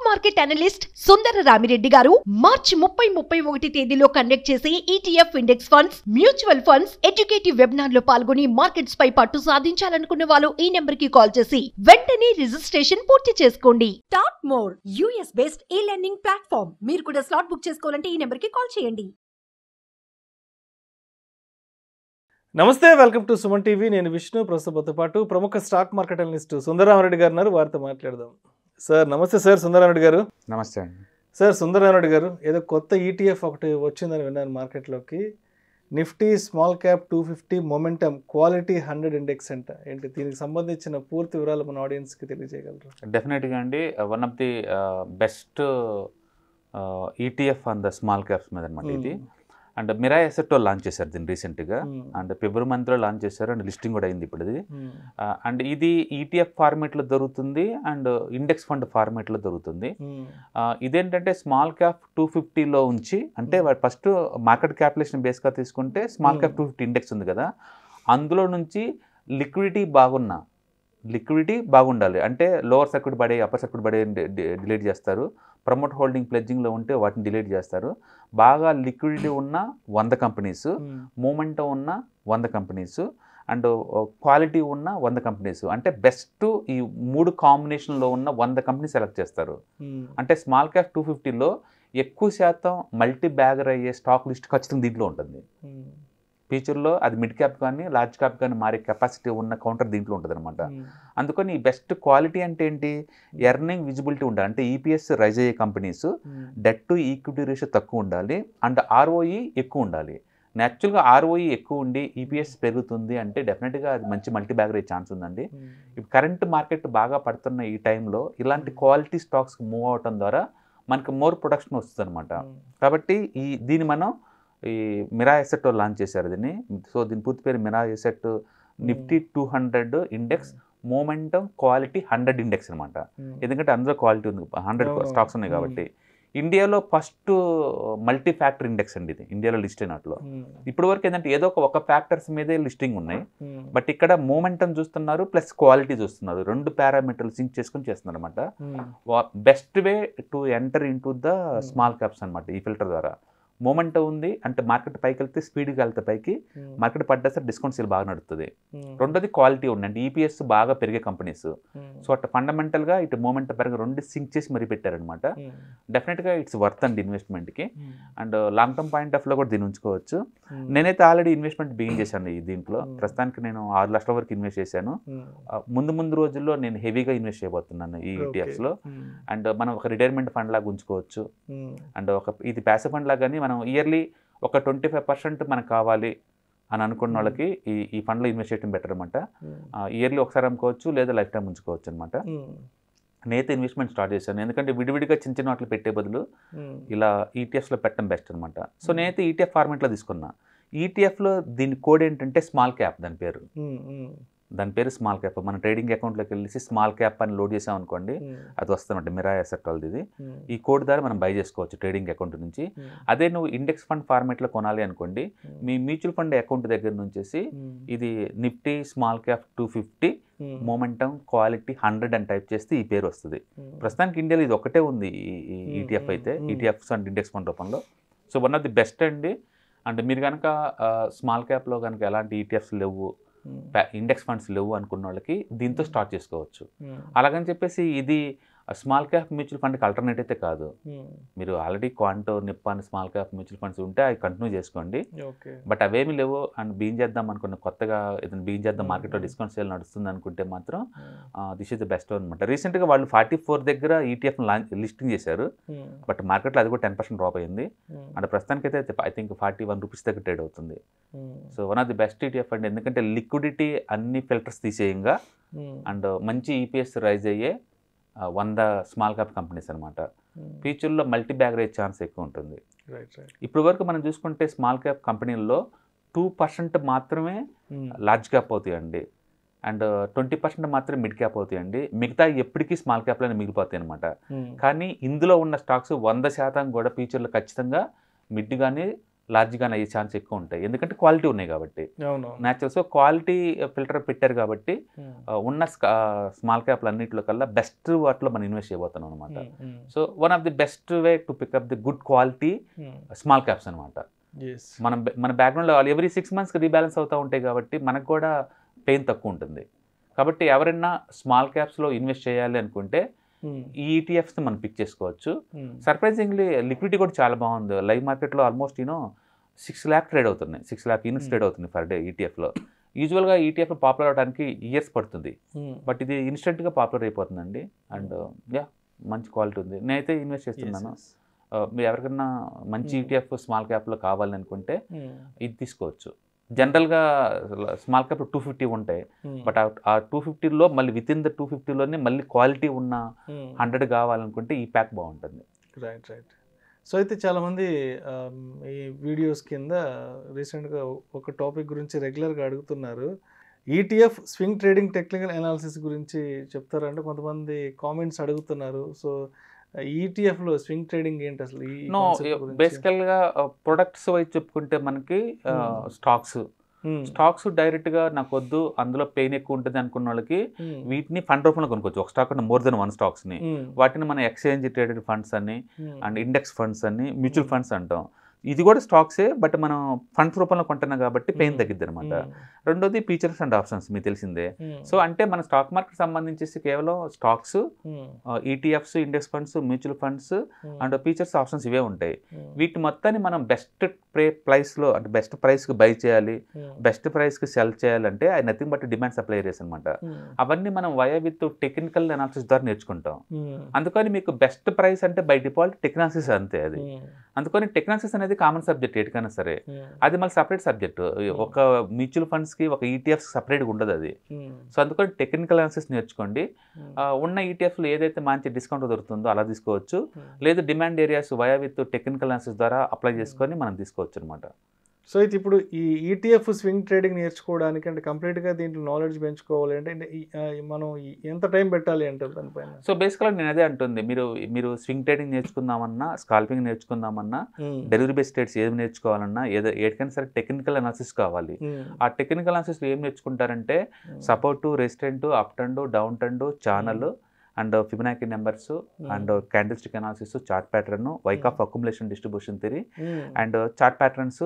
Market analyst సుందర రామిరెడ్డి గారు మార్చి 30-31 తేదీలో conduct చేసే ETF index funds, mutual funds educative webinar లో పాల్గొని మార్కెట్స్ పై పట్టు సాధించాలనుకున్న వాళ్ళు ఈ నెంబర్ కి కాల్ చేసి వెంటనే రిజిస్ట్రేషన్ పూర్తి చేసుకోండి. Talk more US based e-learning platform. మీరు కూడా స్లాట్ బుక్ చేసుకోవాలంటే ఈ నెంబర్ కి కాల్ చేయండి. నమస్తే, వెల్కమ్ టు సుమన్ టీవీ. నేను విష్ణు. ప్రస్తుతంతో పాటు ప్రముఖ స్టాక్ మార్కెట్ అనలిస్ట్ సుందరరామరెడ్డి గారు ఉన్నారు. వారితో మాట్లాడదాం. సార్ నమస్తే. సార్ సుందరరామరెడ్డి గారు నమస్తే అండి. సార్ సుందరరామరెడ్డి గారు, ఏదో కొత్త ETF ఒకటి వచ్చిందని విన్నాను మార్కెట్లోకి. Nifty small cap 250 momentum quality 100 index అంట. ఏంటి దీనికి సంబంధించిన పూర్తి వివరాలు మన ఆడియన్స్కి తెలియజేయగలరు? డెఫినెట్గా అండి. One of the best ETF on the small caps మీద అనమాట ఇది. అండ్ మిరాయ్ అసెట్లో లాంచ్ చేశారు దీన్ని రీసెంట్గా. అండ్ ఫిబ్రవరి మంత్లో లాంచ్ చేశారు. అండ్ లిస్టింగ్ కూడా అయింది ఇప్పుడు ఇది. అండ్ ఇది ETF ఫార్మేట్లో దొరుకుతుంది అండ్ ఇండెక్స్ ఫండ్ ఫార్మేట్లో దొరుకుతుంది. ఇదేంటంటే స్మాల్ క్యాప్ 250లో ఉంచి, అంటే ఫస్ట్ మార్కెట్ క్యాపిటలైజేషన్ బేస్గా తీసుకుంటే స్మాల్ క్యాప్ 250 ఇండెక్స్ ఉంది కదా, అందులో నుంచి లిక్విడిటీ బాగుండాలి. అంటే లోవర్ సర్క్యూట్ పడే, అప్పర్ సర్క్యూట్ పడే డిలీట్ చేస్తారు. ప్రమోట్ హోల్డింగ్ ప్లెడ్జింగ్లో ఉంటే వాటిని డిలీట్ చేస్తారు. బాగా లిక్విడిటీ ఉన్న 100 కంపెనీస్, మూమెంటం ఉన్న 100 కంపెనీస్ అండ్ క్వాలిటీ ఉన్న 100 కంపెనీస్, అంటే బెస్ట్ ఈ 3 కాంబినేషన్లో ఉన్న 100 కంపెనీ సెలెక్ట్ చేస్తారు. అంటే స్మాల్ క్యాప్ 250లో ఎక్కువ శాతం మల్టీ బ్యాగర్ అయ్యే స్టాక్ లిస్ట్ ఖచ్చితంగా దీంట్లో ఉంటుంది. ఫ్యూచర్లో అది మిడ్ క్యాప్ కానీ లార్జ్ క్యాప్ కానీ మారే కెపాసిటీ ఉన్న కౌంటర్ దీంట్లో ఉంటుంది అనమాట. అందుకని ఈ బెస్ట్ క్వాలిటీ అంటే ఏంటి, ఎర్నింగ్ విజిబిలిటీ ఉండాలి. అంటే EPS రైజ్ అయ్యే companies, debt to equity ratio తక్కువ ఉండాలి అండ్ ROE ఎక్కువ ఉండాలి. యాక్చువల్గా ROE ఎక్కువ ఉండి EPS పెరుగుతుంది అంటే డెఫినెట్గా అది మంచి మల్టీ బ్యాగర్ అయ్యే ఛాన్స్ ఉందండి. ఇప్పుడు కరెంట్ మార్కెట్ బాగా పడుతున్న ఈ టైంలో ఇలాంటి క్వాలిటీ స్టాక్స్ మూవ్ అవటం ద్వారా మనకి మోర్ ప్రొడక్షన్ వస్తుంది అనమాట. కాబట్టి దీన్ని మనం ఈ మిరాయ్ అసెట్ లాంచ్ చేశారు దీన్ని. సో దీని పూర్తి పేరు Mirai asset Nifty 200 index momentum quality 100 index అనమాట. ఎందుకంటే అందులో క్వాలిటీ ఉంది, 100 స్టాక్స్ ఉన్నాయి కాబట్టి. ఇండియాలో ఫస్ట్ మల్టీ ఫ్యాక్టర్ ఇండెక్స్ అండి ఇది, ఇండియాలో లిస్ట్ అయినట్లో. ఇప్పటి వరకు ఏంటంటే ఏదో ఒక ఫ్యాక్టర్స్ మీదే లిస్టింగ్ ఉన్నాయి, బట్ ఇక్కడ మూమెంటం చూస్తున్నారు ప్లస్ క్వాలిటీ చూస్తున్నారు. 2 పారామీటర్లు సింక్ చేసుకుని చేస్తున్నారు అనమాట. Best way to enter in to the small caps అనమాట ఈ ఫిల్టర్ ద్వారా. మూమెంట్ ఉంది అంటే మార్కెట్ పైకి వెళ్తే స్పీడ్గా వెళ్తే పైకి, మార్కెట్ పడ్డా డిస్కౌంట్ సేల్ బాగా నడుస్తుంది. రెండోది క్వాలిటీ ఉంది అంటే EPS బాగా పెరిగే కంపెనీస్. సో అట్లా ఫండమెంటల్గా ఇటు మూమెంట్ పెరగ 2 సింక్ చేసి మరీ పెట్టారనమాట. డెఫినెట్గా ఇట్స్ వర్త్ అండి ఇన్వెస్ట్మెంట్కి. And long term point of లో కూడా దీన్ని ఉంచుకోవచ్చు. నేనైతే ఆల్రెడీ ఇన్వెస్ట్మెంట్ బిగిన్ చేశాను ఈ దీంట్లో. ప్రస్తుతానికి నేను 6 లక్షల వరకు ఇన్వెస్ట్ చేశాను. ముందు రోజుల్లో నేను హెవీగా ఇన్వెస్ట్ చేయబోతున్నాను ఈ ETFs లో. అండ్ మనం ఒక రిటైర్మెంట్ ఫండ్ లాగా ఉంచుకోవచ్చు. అండ్ ఇది ప్యాసివ్ ఫండ్ లాగా కానీ మనం ఇయర్లీ ఒక 25% మనకు కావాలి అని అనుకున్న వాళ్ళకి ఈ ఫండ్లో ఇన్వెస్ట్ చేయడం బెటర్ అనమాట. ఇయర్లీ ఒకసారి అమ్ముకోవచ్చు లేదా లైఫ్ టైం ఉంచుకోవచ్చు అనమాట. నేనైతే ఇన్వెస్ట్మెంట్ స్టార్ట్ చేశాను, ఎందుకంటే విడివిడిగా చిన్న వాటిలో పెట్టే బదులు ఇలా ETFsలో పెట్టడం బెస్ట్ అనమాట. సో నేనైతే ETF ఫార్మేట్లో తీసుకున్నా. ETFలో దీని కోడ్ ఏంటంటే స్మాల్ క్యాప్, దాని పేరు స్మాల్ క్యాప్. మన ట్రేడింగ్ అకౌంట్లోకి వెళ్ళి స్మాల్ క్యాప్ అని లోడ్ చేసాం అనుకోండి, అది వస్తుందంటే మిరాయ్ అసెట్ వాళ్ళది. ఈ కోడ్ ద్వారా మనం బై చేసుకోవచ్చు ట్రేడింగ్ అకౌంట్ నుంచి. అదే నువ్వు ఇండెక్స్ ఫండ్ ఫార్మేట్లో కొనాలి అనుకోండి, మీ మ్యూచువల్ ఫండ్ అకౌంట్ దగ్గర నుంచి ఇది Nifty small cap 250 momentum quality 100 అని టైప్ చేస్తే ఈ పేరు వస్తుంది. ప్రస్తుతానికి ఇండియాలో ఇది ఒకటే ఉంది ఈ ETF అయితే, ETFs అండ్ ఇండెక్స్ ఫండ్ రూపంలో. So one of the best అండి. అంటే మీరు కనుక స్మాల్ క్యాప్లో కనుక ఎలాంటి ETFs లేవు, ఇండెక్స్ ఫండ్స్ లేవు అనుకున్న వాళ్ళకి దీంతో స్టార్ట్ చేసుకోవచ్చు. అలాగని చెప్పేసి ఇది స్మాల్ క్యాప్ మ్యూచువల్ ఫండ్కి ఆల్టర్నేట్ అయితే కాదు. మీరు already క్వాంటో, Nippon small cap mutual funds ఉంటే అవి కంటిన్యూ చేసుకోండి. బట్ అవేమి లేవు అండ్ బీన్ చేద్దాం అనుకున్న, కొత్తగా ఏదైనా బీన్ చేద్దాం మార్కెట్లో డిస్కౌంట్ సేల్ నడుస్తుంది అనుకుంటే మాత్రం దిస్ ఇస్ ద బెస్ట్ అనమాట. రీసెంట్గా వాళ్ళు 44 దగ్గర ETF లిస్టింగ్ చేశారు, బట్ మార్కెట్లో అది కూడా 10% డ్రాప్ అయింది. అంటే ప్రస్తుతానికి అయితే ఐ థింక్ 41 రూపీస్ దగ్గర ట్రేడ్ అవుతుంది. So one of the best ETF అండి, ఎందుకంటే లిక్విడిటీ అన్ని ఫిల్టర్స్ తీసేయంగా అండ్ మంచి EPS రైజ్ అయ్యే 100 స్మాల్ క్యాప్ కంపెనీస్ అనమాట. ఫ్యూచర్లో మల్టీ బ్యాగర్ అయ్యే ఛాన్స్ ఎక్కువ ఉంటుంది. ఇప్పుడు వరకు మనం చూసుకుంటే స్మాల్ క్యాప్ కంపెనీల్లో 2% మాత్రమే లార్జ్ క్యాప్ అవుతాయండి అండ్ 20% మాత్రమే మిడ్ క్యాప్ అవుతాయండి. మిగతా ఎప్పటికీ స్మాల్ క్యాప్లోనే మిగిలిపోతాయి అనమాట. కానీ ఇందులో ఉన్న స్టాక్స్ 100% కూడా ఫ్యూచర్లో ఖచ్చితంగా మిడ్ కానీ లార్జ్గా అయ్యే ఛాన్స్ ఎక్కువ ఉంటాయి, ఎందుకంటే క్వాలిటీ ఉన్నాయి కాబట్టి. న్యాచురల్. సో క్వాలిటీ ఫిల్టర్ పెట్టారు కాబట్టి ఉన్న స్మాల్ క్యాప్లు అన్నింటిలో కల్లా బెస్ట్ వాటిలో మనం ఇన్వెస్ట్ చేయబోతున్నాం అనమాట. So one of the best way to pick up the good quality small caps అనమాట. మన బ్యాక్గ్రౌండ్లో ఎవ్రీ 6 months రీబ్యాలెన్స్ అవుతూ ఉంటాయి కాబట్టి మనకు కూడా పెయిన్ తక్కువ ఉంటుంది. కాబట్టి ఎవరైనా స్మాల్ క్యాప్స్లో ఇన్వెస్ట్ చేయాలి అనుకుంటే ఈ ఈటీఎఫ్స్ని మనం పిక్ చేసుకోవచ్చు. సర్ప్రైజింగ్లీ లిక్విడిటీ కూడా చాలా బాగుంది. లైవ్ మార్కెట్లో ఆల్మోస్ట్ 6 lakh ట్రేడ్ అవుతున్నాయి, 6 lakh యూనిట్స్ ట్రేడ్ అవుతుంది పర్ డే ఈటీఎఫ్లో. యూజువల్గా ఈటీఎఫ్ పాపులర్ అవడానికి ఇయర్స్ పడుతుంది, బట్ ఇది ఇన్స్టెంట్గా పాపులర్ అయిపోతుందండి. అండ్ మంచి క్వాలిటీ ఉంది. నేనైతే ఇన్వెస్ట్ చేస్తున్నాను. మీరు ఎవరికైనా మంచి ఈటీఎఫ్ స్మాల్ క్యాప్లో కావాలనుకుంటే ఇది తీసుకోవచ్చు. జనరల్గా స్మాల్ క్యాప్ 250 ఉంటాయి, బట్ ఆ 250లో మళ్ళీ విత్ ఇన్ ద 250లోనే మళ్ళీ క్వాలిటీ ఉన్న 100 కావాలనుకుంటే ఈ ప్యాక్ బాగుంటుంది. రైట్. సో అయితే చాలామంది ఈ వీడియోస్ కింద రీసెంట్గా ఒక టాపిక్ గురించి రెగ్యులర్గా అడుగుతున్నారు, ETF swing trading technical analysis గురించి చెప్తారా అంటే కొంతమంది కామెంట్స్ అడుగుతున్నారు. సో ఈటీఎఫ్లో స్వింగ్ ట్రేడింగ్ ఏంటి అసలు? బేసికల్గా ప్రొడక్ట్స్ వైజ్ చెప్పుకుంటే మనకి స్టాక్స్ డైరెక్ట్గా నాకు వద్దు, అందులో పెయిన్ ఎక్కువ ఉంటుంది అనుకున్న వాళ్ళకి వీటిని ఫండ్ రూపంలో కొనుక్కోవచ్చు. ఒక స్టాక్ అంటే మోర్ దెన్ 1 స్టాక్స్ని. వాటిని మన ఎక్స్చేంజ్ ట్రేడెడ్ ఫండ్స్ అని అండ్ ఇండెక్స్ ఫండ్స్ అని మ్యూచువల్ ఫండ్స్ అంటాం. ఇది కూడా స్టాక్సే, బట్ మనం ఫండ్స్ రూపంలో కొంటున్నాం కాబట్టి పెయిన్ తగ్గిద్ది అనమాట. రెండోది ఫీచర్స్ అండ్ ఆప్షన్స్ మీకు తెలిసిందే. సో అంటే మన స్టాక్ మార్కెట్ సంబంధించేసి కేవలం stocks, ETFs, index funds, mutual funds and features options ఇవే ఉంటాయి. వీటి మొత్తాన్ని మనం బెస్ట్ ప్రైస్లో అంటే బెస్ట్ ప్రైస్కి బై చేయాలి, బెస్ట్ ప్రైస్కి సెల్ చేయాలంటే అది nothing but demand supply areas అనమాట. అవన్నీ మనం వయా విత్ టెక్నికల్ అనాలిసిస్ ద్వారా నేర్చుకుంటాం. అందుకని మీకు బెస్ట్ ప్రైస్ అంటే బై డిఫాల్ట్ టెక్నాలిసిస్ అంతే అది. అందుకని టెక్నాలిసిస్ అనేది కామన్ సబ్జెక్ట్ ఎటుకైనా సరే, అది మళ్ళీ సపరేట్ సబ్జెక్ట్. ఒక మ్యూచువల్ ఫండ్స్కి ఒక ఈటీఎఫ్స్ సపరేట్గా ఉండదు అది. సో అందుకని టెక్నికల్ అనాలిసిస్ నేర్చుకోండి. ఉన్న ఈటీఎఫ్లో ఏదైతే మంచి డిస్కౌంట్ దొరుకుతుందో అలా తీసుకోవచ్చు, లేదు demand areas via with technical analysis ద్వారా అప్లై చేసుకొని మనం తీసుకోవచ్చు అనమాట. సో అయితే ఇప్పుడు ఈ ఈటీఎఫ్ స్వింగ్ ట్రేడింగ్ నేర్చుకోవడానికి అంటే కంప్లీట్గా దీంట్లో నాలెడ్జ్ పెంచుకోవాలి అంటే మనం ఎంత టైం పెట్టాలి అంటే దానిపైన? సో బేసిక్గా నేను అదే అంటుంది, మీరు స్వింగ్ ట్రేడింగ్ నేర్చుకుందామన్నా, స్కాల్పింగ్ నేర్చుకుందామన్నా, డెలివరీ బేస్డ్ ట్రేడ్స్ ఏమి నేర్చుకోవాలన్నా, ఏదైనా సరే టెక్నికల్ అనాలిసిస్ కావాలి. ఆ టెక్నికల్ అనాలిసిస్లో ఏం నేర్చుకుంటారంటే support, resistant, up trend, down trend, channel and Fibonacci numbers and candlestick analysis, chart pattern, Wyckoff accumulation distribution theory and chart patterns,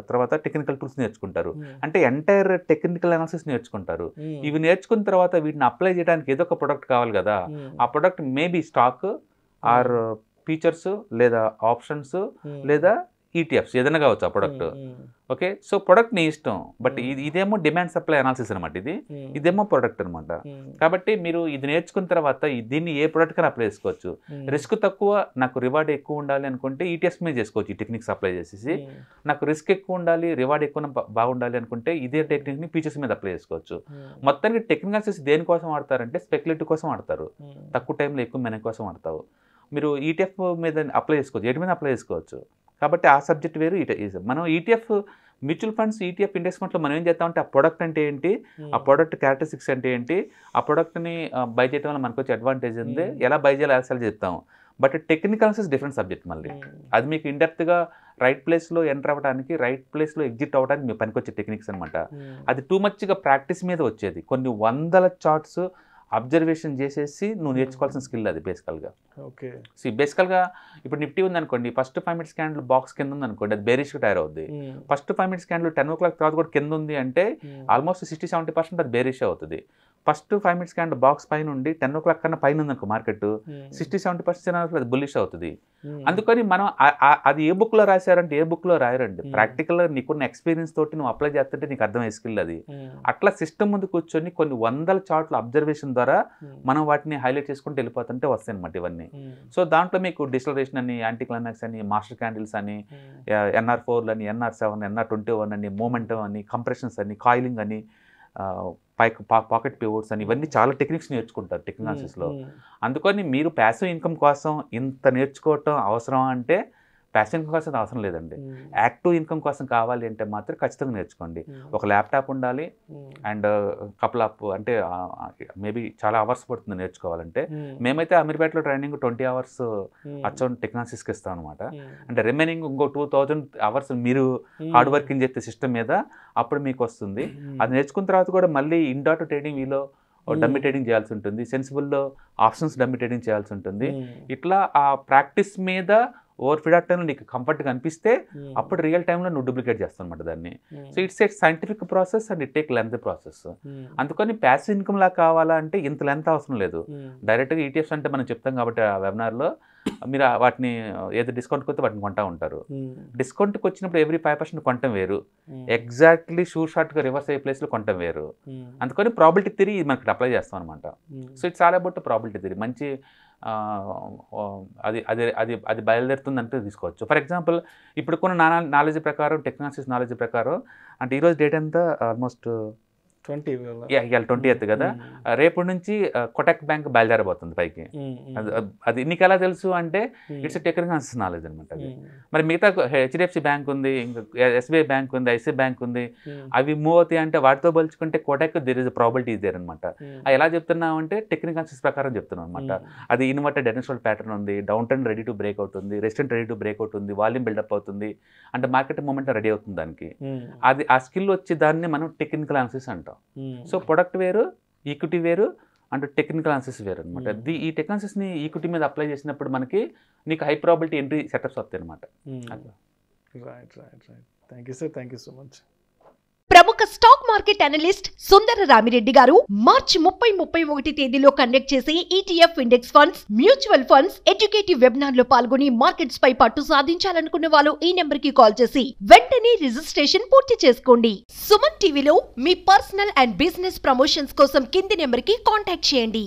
తర్వాత టెక్నికల్ టూల్స్ నేర్చుకుంటారు. అంటే ఎంటైర్ టెక్నికల్ అనాలిసిస్ నేర్చుకుంటారు. ఇవి నేర్చుకున్న తర్వాత వీటిని అప్లై చేయడానికి ఏదో ఒక ప్రొడక్ట్ కావాలి కదా. ఆ product maybe stock or features లేదా ఆప్షన్స్ లేదా ఈటీఎఫ్స్ ఏదైనా కావచ్చు ఆ ప్రొడక్ట్. ఓకే, సో ప్రొడక్ట్ నీ ఇష్టం, బట్ ఇదేమో డిమాండ్ సప్లై అనాలిసిస్ అనమాట, ఇదేమో ప్రొడక్ట్ అనమాట. కాబట్టి మీరు ఇది నేర్చుకున్న తర్వాత దీన్ని ఏ ప్రొడక్ట్ కన్నా అప్లై చేసుకోవచ్చు. రిస్క్ తక్కువ, నాకు రివార్డ్ ఎక్కువ ఉండాలి అనుకుంటే ఈటీఎఫ్స్ మీద చేసుకోవచ్చు. ఈ టెక్నిక్స్ అప్లై చేసేసి నాకు రిస్క్ ఎక్కువ ఉండాలి, రివార్డ్ ఎక్కువ బాగుండాలి అనుకుంటే ఇదే టెక్నిక్ని ఫీచర్స్ మీద అప్లై చేసుకోవచ్చు. మొత్తానికి టెక్నికల్ అనాలిసిస్ దేనికోసం వాడతారంటే స్పెక్యులేటివ్ కోసం వాడతారు, తక్కువ టైంలో ఎక్కువ మనీ కోసం వాడతారు. మీరు ఈటీఎఫ్ మీద అప్లై చేసుకోవచ్చు, ఏటి మీద అప్లై చేసుకోవచ్చు. కాబట్టి ఆ సబ్జెక్ట్ వేరు. మనం ETF mutual funds, ETF index ఫండ్స్లో మనం ఏం చేస్తామంటే ఆ ప్రొడక్ట్ అంటే ఏంటి, ఆ ప్రొడక్ట్ క్యారెక్టరిస్టిక్స్ అంటే ఏంటి, ఆ ప్రొడక్ట్ని బై చేయడం వల్ల మనకు వచ్చే అడ్వాంటేజ్ ఉంది, ఎలా బై చేయాలి ఎలా సెల్ చెప్తాము. But technical analysis different subject మళ్ళీ. అది మీకు ఇండెప్త్గా రైట్ ప్లేస్లో ఎంటర్ అవ్వడానికి, రైట్ ప్లేస్లో ఎగ్జిట్ అవ్వడానికి మీకు పనికొచ్చే టెక్నిక్స్ అనమాట. అది టూ మచ్గా ప్రాక్టీస్ మీద వచ్చేది. కొన్ని వందల చార్ట్స్ అబ్జర్వేషన్ చేసేసి నువ్వు నేర్చుకోవాల్సిన స్కిల్ అది బేసికల్గా. ఓకే, బేసికల్గా ఇప్పుడు నిఫ్టీ ఉందనుకోండి, ఫస్ట్ 5 minutes క్యాండిల్ బాక్స్ కింద ఉంది అనుకోండి, అది బేరిష్గా టైర్ అవుద్ది. ఫస్ట్ 5 minutes క్యాండిల్ 10 o'clock తర్వాత కూడా కింద ఉంది అంటే ఆల్మోస్ట్ 60-70% అది బేరిష్ అవుతుంది. ఫస్ట్ 5 minutes క్యాండిల్ బాక్స్ పైన ఉండి 10 o'clock కన్నా పైన ఉందనుకో మార్కెట్, 60-70% అది బుల్లిష్ అవుతుంది. అందుకని మనం అది ఏ బుక్లో రాశారంటే ఏ బుక్లో రాయరండి, ప్రాక్టికల్గా నీకున్న ఎక్స్పీరియన్స్ తోటి నువ్వు అప్లై చేస్తుంటే నీకు అర్థమయ్యే స్కిల్ అది. అట్లా సిస్టమ్ ముందు కూర్చొని కొన్ని వందల చార్ట్ల అబ్జర్వేషన్ ద్వారా మనం వాటిని హైలైట్ చేసుకుంటూ వెళ్ళిపోతుంటే వస్తాయి అనమాట ఇవన్నీ. సో దాంట్లో మీకు డిస్లరేషన్ అని, యాంటీ క్లైమాక్స్ అని, మాస్టర్ క్యాండిల్స్ అని, NR4 అని, NR7, NR21 అని, మూమెంటం అని, కంప్రెషన్స్ అని, కాయిలింగ్ అని, పాకెట్ పివోట్స్ అని, ఇవన్నీ చాలా టెక్నిక్స్ నేర్చుకుంటారు టెక్నాలజీస్లో. అందుకని మీరు ప్యాసివ్ ఇన్కమ్ కోసం ఇంత నేర్చుకోవటం అవసరం అంటే ప్యాసివ్ ఇన్కమ్ కోసం అవసరం లేదండి. యాక్టివ్ ఇన్కమ్ కోసం కావాలి అంటే మాత్రం ఖచ్చితంగా నేర్చుకోండి. ఒక ల్యాప్టాప్ ఉండాలి అండ్ కపుల్ ఆఫ్ అంటే మేబీ చాలా అవర్స్ పడుతుంది నేర్చుకోవాలంటే. మేమైతే అమీర్పేటలో ట్రైనింగ్ 20 hours అచ్చౌంట్ టెక్నాలజీస్కి ఇస్తాం అనమాట. అంటే రిమైనింగ్ ఇంకో 2000 hours మీరు హార్డ్ వర్కింగ్ చేస్తే సిస్టమ్ మీద అప్పుడు మీకు వస్తుంది. అది నేర్చుకున్న తర్వాత కూడా మళ్ళీ ఇండాట్ ట్రేడింగ్ వీలో డమ్మీ ట్రేడింగ్ చేయాల్సి ఉంటుంది, సెన్సిబుల్లో ఆప్షన్స్ డమ్మీ ట్రేడింగ్ చేయాల్సి ఉంటుంది. ఇట్లా ఆ ప్రాక్టీస్ మీద ఓవర్ పీరియడ్ ఆఫ్ టైంలో నీకు కంఫర్ట్గా అనిపిస్తే అప్పుడు రియల్ టైంలో నువ్వు డూప్లికేట్ చేస్తావు అనమాట దాన్ని. So it's a scientific process and it take length process. అందుకని ప్యాసివ్ ఇన్కమ్ లా కావాలంటే ఇంత లెంత్ అవసరం లేదు. డైరెక్ట్గా ఈటీఎఫ్స్ అంటే మనం చెప్తాం కాబట్టి ఆ వెబినార్లో మీరు వాటిని ఏదో డిస్కౌంట్కి వస్తే వాటిని కొంటా ఉంటారు. డిస్కౌంట్కి వచ్చినప్పుడు ఎవ్రీ 5% కొనటం వేరు, ఎగ్జాక్ట్లీ షార్ట్గా రివర్స్ అయ్యే ప్లేస్లో కొనటం వేరు. అందుకని ప్రాబిలిటీ థియరీ మనకి అప్లై చేస్తాం అనమాట. So it's all about probability theory. మంచి అది అది అది అది బయలుదేరుతుందంటే తీసుకోవచ్చు. ఫర్ ఎగ్జాంపుల్ ఇప్పుడు కొన్ని నాలెడ్జ్ ప్రకారం, టెక్నాలజీస్ నాలెడ్జ్ ప్రకారం అంటే ఈరోజు డేట్ ఎంత ఆల్మోస్ట్ 20th కదా, రేపటి నుంచి కొటక్ బ్యాంక్ బయలుదేరబోతుంది పైకి. అది నీకు ఎలా తెలుసు అంటే ఇట్స్ టెక్నికల్ నాలెడ్జ్ అనమాట. అది మరి మిగతా హెచ్డిఎఫ్సి బ్యాంక్ ఉంది, ఇంకా ఎస్బీఐ బ్యాంక్ ఉంది, ఐసిఐ బ్యాంక్ ఉంది, అవి మూవ్ అవుతాయి అంటే వాటితో పోల్చుకుంటే Kotak there is probability there అనమాట. అది ఎలా చెప్తున్నావు అంటే టెక్నికల్ ప్రకారం చెప్తున్నాం అనమాట. అది ఇన్వర్టెడ్ డైనోసార్ ప్యాటర్న్ ఉంది, down trend ready to break అవుతుంది, రెసిస్టెంట్ రెడీ టు బ్రేక్ అవుతుంది, వాల్యూమ్ బిల్డప్ అవుతుంది అంటే మార్కెట్ మూమెంట్ రెడీ అవుతుంది దానికి. అది ఆ స్కిల్ వచ్చి దాన్ని మనం టెక్నికల్ అనాలిసిస్ అంటాం. సో ప్రొడక్ట్ వేరు, ఈక్విటీ వేరు అంటే టెక్నికల్ అనాలిసిస్ వేరు అనమాట. ఈ టెక్నాలజీస్ని ఈక్విటీ మీద అప్లై చేసినప్పుడు మనకి నీకు హై ప్రాబిలిటీ ఎంట్రీ సెటప్స్ వస్తాయి అనమాట. Thank you sir, thank you so much. ప్రముఖ స్టాక్ మార్కెట్ అనలిస్ట్ సుందర రామిరెడ్డి గారు మార్చి 30-31 తేదీలో కండక్ట్ చేసే ETF index funds, mutual funds, educative webinar లో పాల్గొని మార్కెట్స్ పై పట్టు సాధించాలనుకున్న వాళ్ళు ఈ నెంబర్ కి కాల్ చేసి వెంటనే రిజిస్ట్రేషన్ పూర్తి చేసుకోండి. సుమన్ టీవీలో మీ పర్సనల్ అండ్ బిజినెస్ ప్రమోషన్స్ కోసం కింది నెంబర్ కి కాంటాక్ట్ చేయండి.